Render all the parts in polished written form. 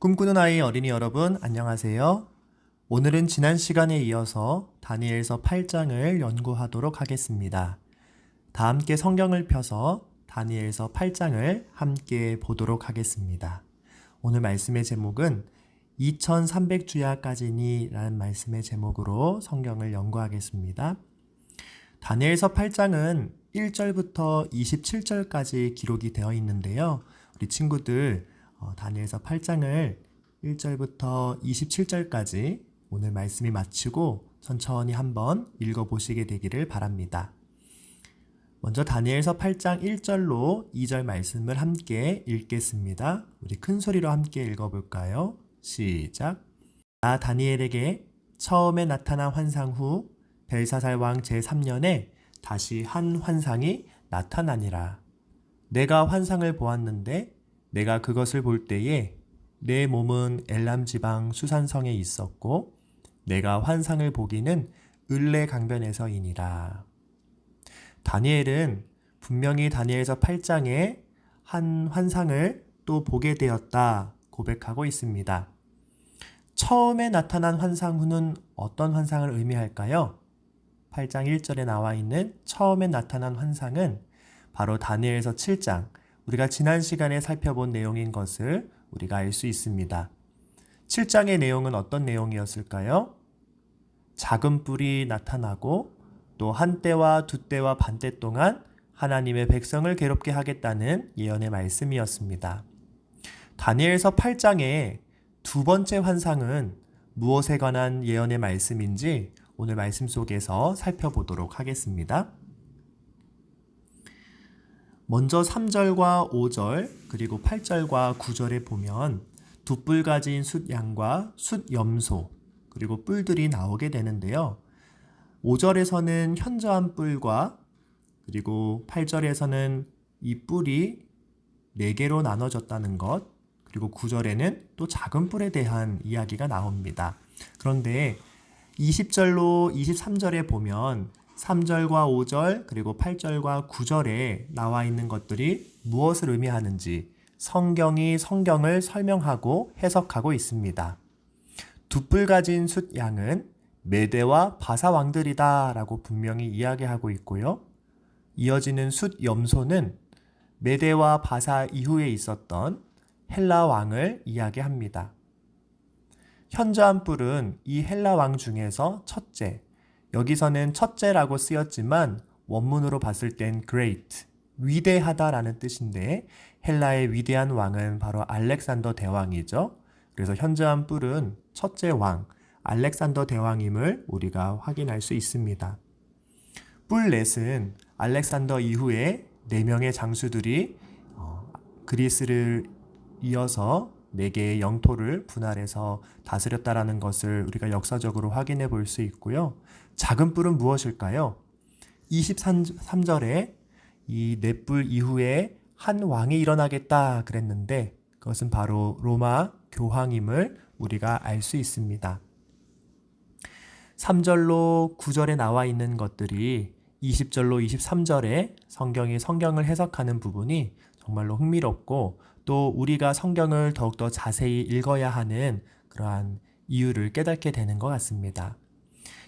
꿈꾸는 아이 어린이 여러분, 안녕하세요. 오늘은 지난 시간에 이어서 다니엘서 8장을 연구하도록 하겠습니다. 다 함께 성경을 펴서 다니엘서 8장을 함께 보도록 하겠습니다. 오늘 말씀의 제목은 2300주야까지니 라는 말씀의 제목으로 성경을 연구하겠습니다. 다니엘서 8장은 1절부터 27절까지 기록이 되어 있는데요. 우리 친구들 다니엘서 8장을 1절부터 27절까지 오늘 말씀이 마치고 천천히 한번 읽어보시게 되기를 바랍니다. 먼저 다니엘서 8장 1절로 2절 말씀을 함께 읽겠습니다. 우리 큰 소리로 함께 읽어볼까요? 시작! 나 다니엘에게 처음에 나타난 환상 후 벨사살 왕 제3년에 다시 한 환상이 나타나니라. 내가 환상을 보았는데 내가 그것을 볼 때에 내 몸은 엘람 지방 수산성에 있었고 내가 환상을 보기는 을레 강변에서이니라. 다니엘은 분명히 다니엘서 8장에 한 환상을 또 보게 되었다 고백하고 있습니다. 처음에 나타난 환상 후는 어떤 환상을 의미할까요? 8장 1절에 나와 있는 처음에 나타난 환상은 바로 다니엘서 7장, 우리가 지난 시간에 살펴본 내용인 것을 우리가 알 수 있습니다. 7장의 내용은 어떤 내용이었을까요? 작은 뿔이 나타나고 또 한때와 두때와 반때 동안 하나님의 백성을 괴롭게 하겠다는 예언의 말씀이었습니다. 다니엘서 8장의 두 번째 환상은 무엇에 관한 예언의 말씀인지 오늘 말씀 속에서 살펴보도록 하겠습니다. 먼저 3절과 5절 그리고 8절과 9절에 보면 두 뿔 가진 숫양과 숫염소 그리고 뿔들이 나오게 되는데요. 5절에서는 현저한 뿔과 그리고 8절에서는 이 뿔이 4개로 나눠졌다는 것, 그리고 9절에는 또 작은 뿔에 대한 이야기가 나옵니다. 그런데 20절로 23절에 보면 3절과 5절 그리고 8절과 9절에 나와 있는 것들이 무엇을 의미하는지 성경이 성경을 설명하고 해석하고 있습니다. 두 뿔 가진 숫양은 메대와 바사 왕들이다 라고 분명히 이야기하고 있고요. 이어지는 숫염소는 메대와 바사 이후에 있었던 헬라 왕을 이야기합니다. 현저한 뿔은 이 헬라 왕 중에서 첫째, 여기서는 첫째라고 쓰였지만 원문으로 봤을 땐 great, 위대하다라는 뜻인데 헬라의 위대한 왕은 바로 알렉산더 대왕이죠. 그래서 현저한 뿔은 첫째 왕, 알렉산더 대왕임을 우리가 확인할 수 있습니다. 뿔 넷은 알렉산더 이후에 4명의 장수들이 그리스를 이어서 4개의 영토를 분할해서 다스렸다라는 것을 우리가 역사적으로 확인해 볼 수 있고요. 작은 뿔은 무엇일까요? 23절에 이 4뿔 이후에 한 왕이 일어나겠다 그랬는데 그것은 바로 로마 교황임을 우리가 알 수 있습니다. 3절로 9절에 나와 있는 것들이 20절로 23절에 성경을 해석하는 부분이 정말로 흥미롭고 또 우리가 성경을 더욱더 자세히 읽어야 하는 그러한 이유를 깨닫게 되는 것 같습니다.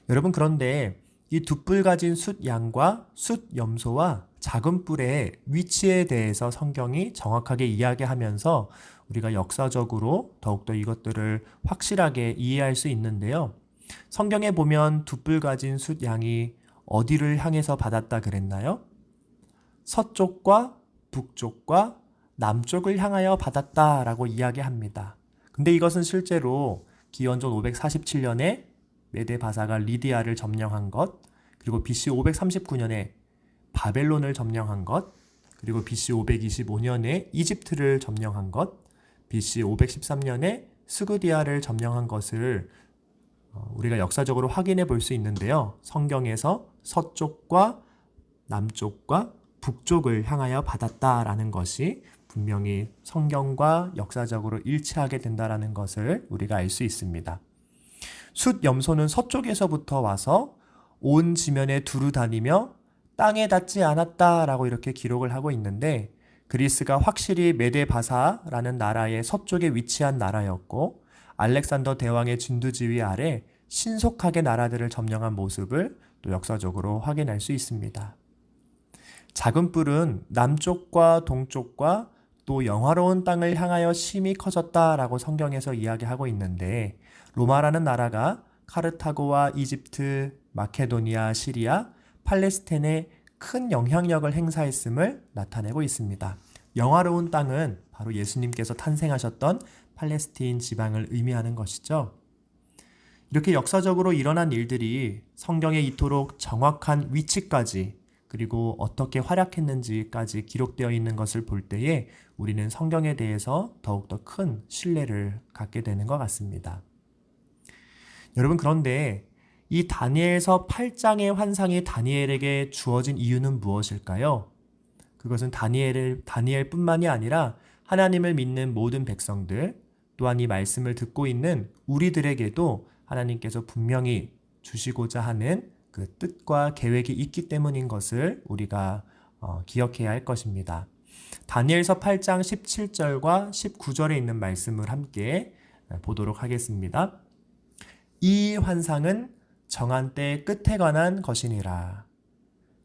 여러분, 그런데 이 두 뿔 가진 숫양과 숫염소와 작은 뿔의 위치에 대해서 성경이 정확하게 이야기하면서 우리가 역사적으로 더욱더 이것들을 확실하게 이해할 수 있는데요. 성경에 보면 두 뿔 가진 숫양이 어디를 향해서 받았다 그랬나요? 서쪽과 북쪽과 남쪽을 향하여 받았다라고 이야기합니다. 근데 이것은 실제로 기원전 547년에 메데 바사가 리디아를 점령한 것, 그리고 BC 539년에 바벨론을 점령한 것, 그리고 BC 525년에 이집트를 점령한 것, BC 513년에 스구디아를 점령한 것을 우리가 역사적으로 확인해 볼 수 있는데요. 성경에서 서쪽과 남쪽과 북쪽을 향하여 받았다라는 것이 분명히 성경과 역사적으로 일치하게 된다라는 것을 우리가 알 수 있습니다. 숫염소는 서쪽에서부터 와서 온 지면에 두루 다니며 땅에 닿지 않았다라고 이렇게 기록을 하고 있는데 그리스가 확실히 메데바사라는 나라의 서쪽에 위치한 나라였고 알렉산더 대왕의 진두지휘 아래 신속하게 나라들을 점령한 모습을 또 역사적으로 확인할 수 있습니다. 작은 뿔은 남쪽과 동쪽과 또 영화로운 땅을 향하여 심히 커졌다라고 성경에서 이야기하고 있는데 로마라는 나라가 카르타고와 이집트, 마케도니아, 시리아, 팔레스타인에 큰 영향력을 행사했음을 나타내고 있습니다. 영화로운 땅은 바로 예수님께서 탄생하셨던 팔레스타인 지방을 의미하는 것이죠. 이렇게 역사적으로 일어난 일들이 성경에 이토록 정확한 위치까지 그리고 어떻게 활약했는지까지 기록되어 있는 것을 볼 때에 우리는 성경에 대해서 더욱더 큰 신뢰를 갖게 되는 것 같습니다. 여러분, 그런데 이 다니엘서 8장의 환상이 다니엘에게 주어진 이유는 무엇일까요? 그것은 다니엘뿐만이 아니라 하나님을 믿는 모든 백성들, 또한 이 말씀을 듣고 있는 우리들에게도 하나님께서 분명히 주시고자 하는 그 뜻과 계획이 있기 때문인 것을 우리가 기억해야 할 것입니다. 다니엘서 8장 17절과 19절에 있는 말씀을 함께 보도록 하겠습니다. 이 환상은 정한 때 끝에 관한 것이니라.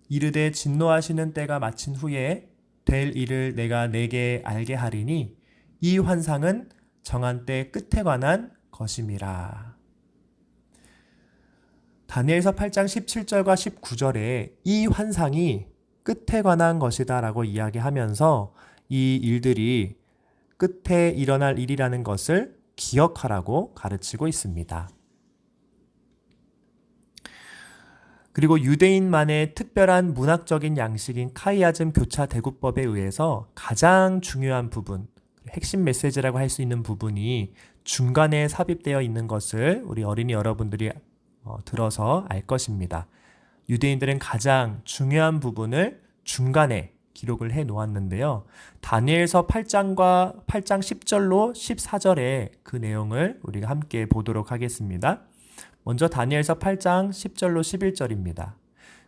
이르되 진노하시는 때가 마친 후에 될 일을 내가 내게 알게 하리니 이 환상은 정한 때 끝에 관한 것임이라. 다니엘서 8장 17절과 19절에 이 환상이 끝에 관한 것이다 라고 이야기하면서 이 일들이 끝에 일어날 일이라는 것을 기억하라고 가르치고 있습니다. 그리고 유대인만의 특별한 문학적인 양식인 카이아즘 교차 대구법에 의해서 가장 중요한 부분, 핵심 메시지라고 할 수 있는 부분이 중간에 삽입되어 있는 것을 우리 어린이 여러분들이 들어서 알 것입니다. 유대인들은 가장 중요한 부분을 중간에 기록을 해 놓았는데요. 다니엘서 8장 10절로 14절의 그 내용을 우리가 함께 보도록 하겠습니다. 먼저 다니엘서 8장 10절로 11절입니다.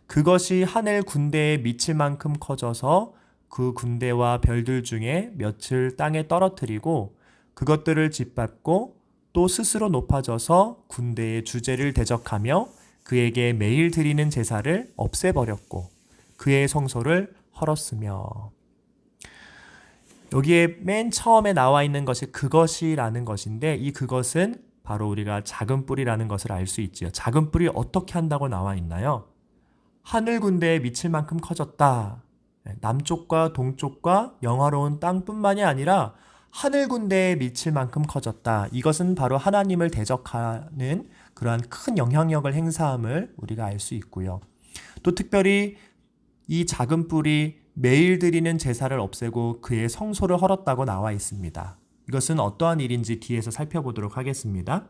그것이 하늘 군대에 미칠 만큼 커져서 그 군대와 별들 중에 몇을 땅에 떨어뜨리고 그것들을 짓밟고 또 스스로 높아져서 군대의 주제를 대적하며 그에게 매일 드리는 제사를 없애버렸고 그의 성소를 헐었으며. 여기에 맨 처음에 나와 있는 것이 그것이라는 것인데 이 그것은 바로 우리가 작은 뿔이라는 것을 알 수 있지요. 작은 뿔이 어떻게 한다고 나와 있나요? 하늘 군대에 미칠 만큼 커졌다. 남쪽과 동쪽과 영화로운 땅뿐만이 아니라 하늘 군대에 미칠 만큼 커졌다. 이것은 바로 하나님을 대적하는 그러한 큰 영향력을 행사함을 우리가 알 수 있고요. 또 특별히 이 작은 뿔이 매일 드리는 제사를 없애고 그의 성소를 헐었다고 나와 있습니다. 이것은 어떠한 일인지 뒤에서 살펴보도록 하겠습니다.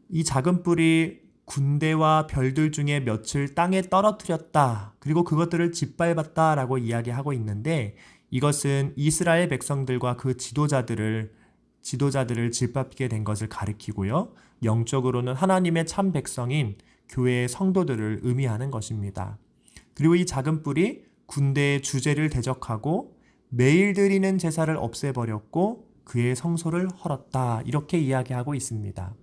이 작은 뿔이 군대와 별들 중에 몇을 땅에 떨어뜨렸다. 그리고 그것들을 짓밟았다라고 이야기하고 있는데 이것은 이스라엘 백성들과 그 지도자들을 짓밟게 된 것을 가리키고요. 영적으로는 하나님의 참 백성인 교회의 성도들을 의미하는 것입니다. 그리고 이 작은 뿔이 군대의 주제를 대적하고 매일 드리는 제사를 없애버렸고 그의 성소를 헐었다. 이렇게 이야기하고 있습니다.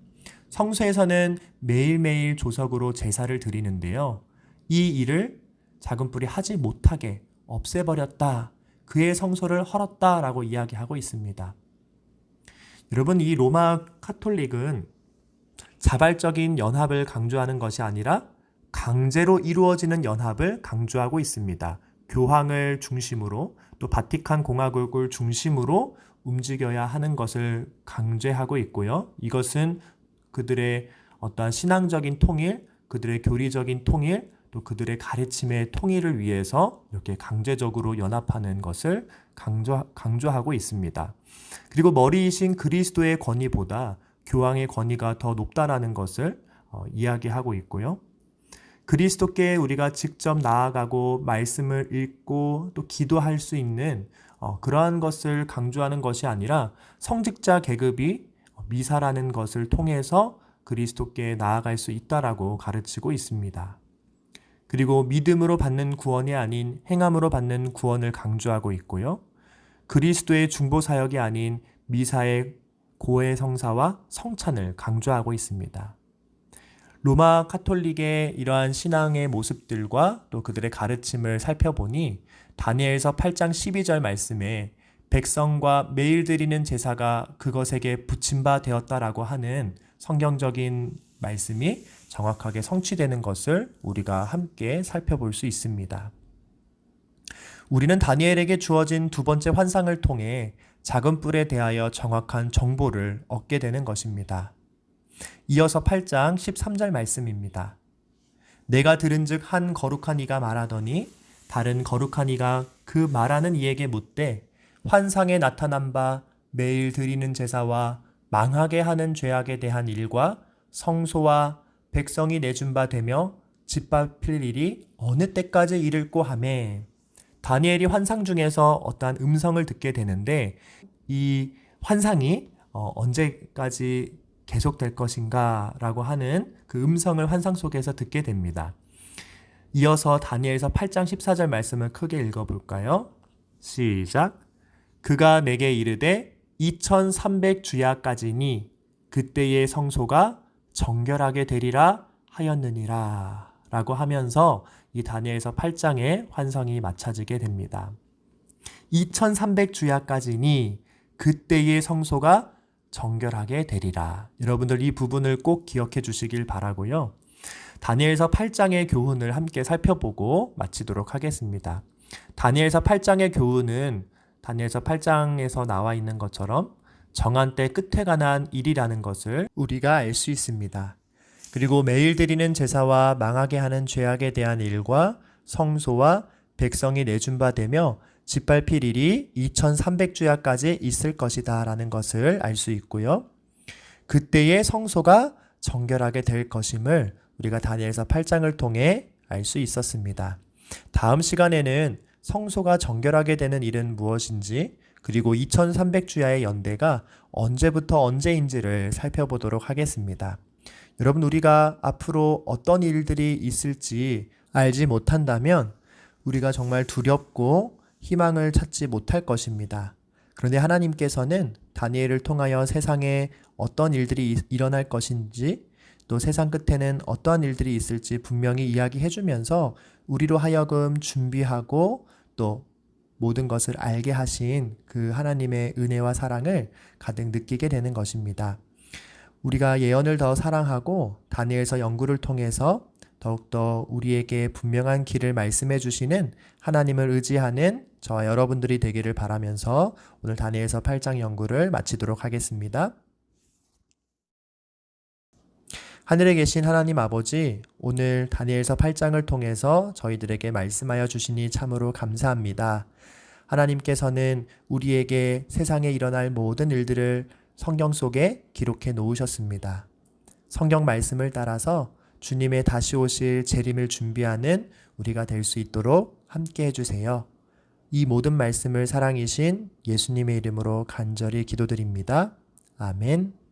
성소에서는 매일매일 조석으로 제사를 드리는데요. 이 일을 작은 뿔이 하지 못하게 없애버렸다. 그의 성소를 헐었다라고 이야기하고 있습니다. 여러분, 이 로마 카톨릭은 자발적인 연합을 강조하는 것이 아니라 강제로 이루어지는 연합을 강조하고 있습니다. 교황을 중심으로 또 바티칸 공화국을 중심으로 움직여야 하는 것을 강조하고 있고요. 이것은 그들의 어떠한 신앙적인 통일, 그들의 교리적인 통일, 또 그들의 가르침의 통일을 위해서 이렇게 강제적으로 연합하는 것을 강조하고 있습니다. 그리고 머리이신 그리스도의 권위보다 교황의 권위가 더 높다라는 것을 이야기하고 있고요. 그리스도께 우리가 직접 나아가고 말씀을 읽고 또 기도할 수 있는 그러한 것을 강조하는 것이 아니라 성직자 계급이 미사라는 것을 통해서 그리스도께 나아갈 수 있다라고 가르치고 있습니다. 그리고 믿음으로 받는 구원이 아닌 행함으로 받는 구원을 강조하고 있고요. 그리스도의 중보 사역이 아닌 미사의 고해 성사와 성찬을 강조하고 있습니다. 로마 카톨릭의 이러한 신앙의 모습들과 또 그들의 가르침을 살펴보니 다니엘서 8장 12절 말씀에 백성과 매일 드리는 제사가 그것에게 붙임바 되었다라고 하는 성경적인 말씀이 정확하게 성취되는 것을 우리가 함께 살펴볼 수 있습니다. 우리는 다니엘에게 주어진 두 번째 환상을 통해 작은 뿔에 대하여 정확한 정보를 얻게 되는 것입니다. 이어서 8장 13절 말씀입니다. 내가 들은즉 한 거룩한 이가 말하더니 다른 거룩한 이가 그 말하는 이에게 묻되 환상에 나타난 바 매일 드리는 제사와 망하게 하는 죄악에 대한 일과 성소와 백성이 내준 바 되며 짓밟힐 일이 어느 때까지 이를꼬 하매. 다니엘이 환상 중에서 어떠한 음성을 듣게 되는데 이 환상이 언제까지 계속될 것인가 라고 하는 그 음성을 환상 속에서 듣게 됩니다. 이어서 다니엘서 8장 14절 말씀을 크게 읽어볼까요? 시작. 그가 내게 이르되 2300주야까지니 그때의 성소가 정결하게 되리라 하였느니라 라고 하면서 이 다니엘서 8장의 환상이 맞춰지게 됩니다. 2300주야까지니 그때의 성소가 정결하게 되리라. 여러분들 이 부분을 꼭 기억해 주시길 바라고요. 다니엘서 8장의 교훈을 함께 살펴보고 마치도록 하겠습니다. 다니엘서 8장의 교훈은 다니엘서 8장에서 나와 있는 것처럼 정한 때 끝에 관한 일이라는 것을 우리가 알 수 있습니다. 그리고 매일 드리는 제사와 망하게 하는 죄악에 대한 일과 성소와 백성이 내준 바 되며 짓밟힐 일이 2300주야까지 있을 것이다 라는 것을 알 수 있고요. 그때의 성소가 정결하게 될 것임을 우리가 다니엘서 8장을 통해 알 수 있었습니다. 다음 시간에는 성소가 정결하게 되는 일은 무엇인지 그리고 2300주야의 연대가 언제부터 언제인지를 살펴보도록 하겠습니다. 여러분, 우리가 앞으로 어떤 일들이 있을지 알지 못한다면 우리가 정말 두렵고 희망을 찾지 못할 것입니다. 그런데 하나님께서는 다니엘을 통하여 세상에 어떤 일들이 일어날 것인지 또 세상 끝에는 어떠한 일들이 있을지 분명히 이야기해 주면서 우리로 하여금 준비하고 또 모든 것을 알게 하신 그 하나님의 은혜와 사랑을 가득 느끼게 되는 것입니다. 우리가 예언을 더 사랑하고 다니엘서 연구를 통해서 더욱더 우리에게 분명한 길을 말씀해 주시는 하나님을 의지하는 저와 여러분들이 되기를 바라면서 오늘 다니엘서 8장 연구를 마치도록 하겠습니다. 하늘에 계신 하나님 아버지, 오늘 다니엘서 8장을 통해서 저희들에게 말씀하여 주시니 참으로 감사합니다. 하나님께서는 우리에게 세상에 일어날 모든 일들을 성경 속에 기록해 놓으셨습니다. 성경 말씀을 따라서 주님의 다시 오실 재림을 준비하는 우리가 될 수 있도록 함께 해주세요. 이 모든 말씀을 사랑이신 예수님의 이름으로 간절히 기도드립니다. 아멘.